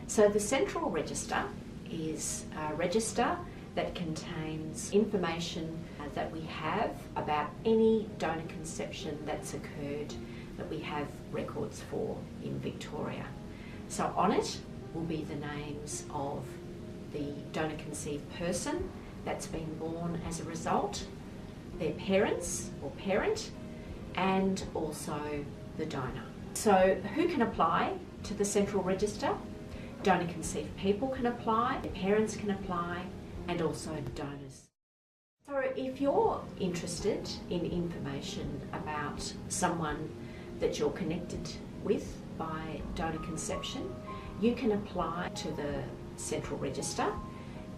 So the Central Register is a register that contains information that we have about any donor conception that's occurred that we have records for in Victoria. So on it will be the names of the donor conceived person that's been born as a result, their parents or parent, and also the donor. So who can apply to the Central Register? Donor conceived people can apply, their parents can apply, and also donors. So if you're interested in information about someone that you're connected with by donor conception, you can apply to the Central Register,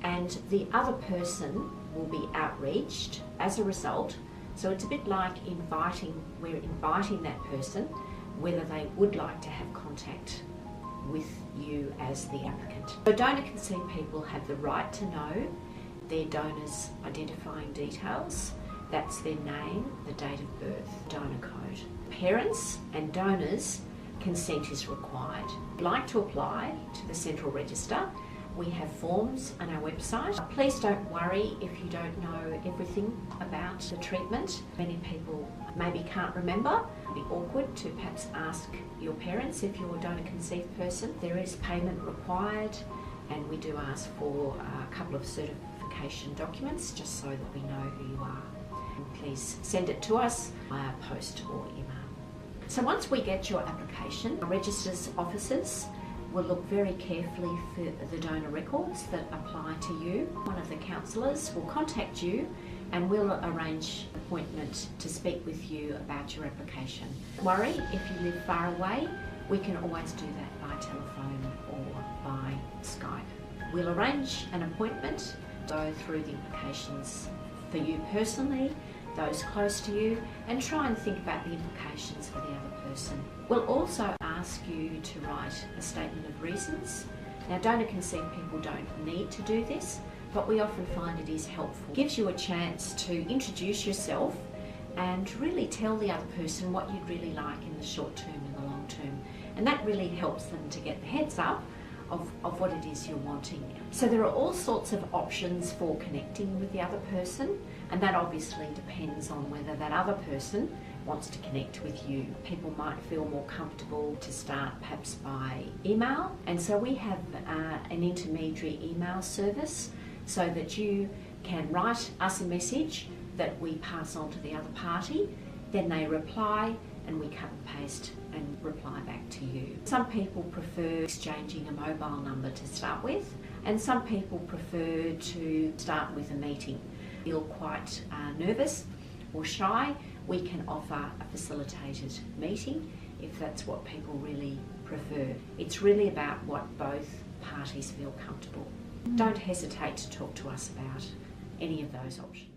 and the other person will be outreached as a result. So it's a bit like we're inviting that person whether they would like to have contact with you as the applicant. So donor conceived people have the right to know their donor's identifying details. That's their name, the date of birth, donor code. Parents and donors, consent is required. If you'd like to apply to the Central Register, we have forms on our website. Please don't worry if you don't know everything about the treatment. Many people maybe can't remember. It'd be awkward to perhaps ask your parents if you're a donor conceived person. There is payment required, and we do ask for a couple of certification documents just so that we know who you are. And please send it to us via post or email. So once we get your application, our register's officers will look very carefully for the donor records that apply to you. One of the counsellors will contact you and we'll arrange an appointment to speak with you about your application. Don't worry, if you live far away, we can always do that by telephone or by Skype. We'll arrange an appointment, go through the implications for you personally, those close to you, and try and think about the implications for the other person. We'll also ask you to write a statement of reasons. Now, donor conceived people don't need to do this, but we often find it is helpful. It gives you a chance to introduce yourself and really tell the other person what you'd really like in the short term and the long term. And that really helps them to get the heads up of what it is you're wanting. So there are all sorts of options for connecting with the other person, and that obviously depends on whether that other person wants to connect with you. People might feel more comfortable to start perhaps by email, and so we have an intermediary email service so that you can write us a message that we pass on to the other party, then they reply and we cut and paste and reply back to you. Some people prefer exchanging a mobile number to start with, and some people prefer to start with a meeting. Feel quite nervous or shy, we can offer a facilitated meeting if that's what people really prefer. It's really about what both parties feel comfortable. Don't hesitate to talk to us about any of those options.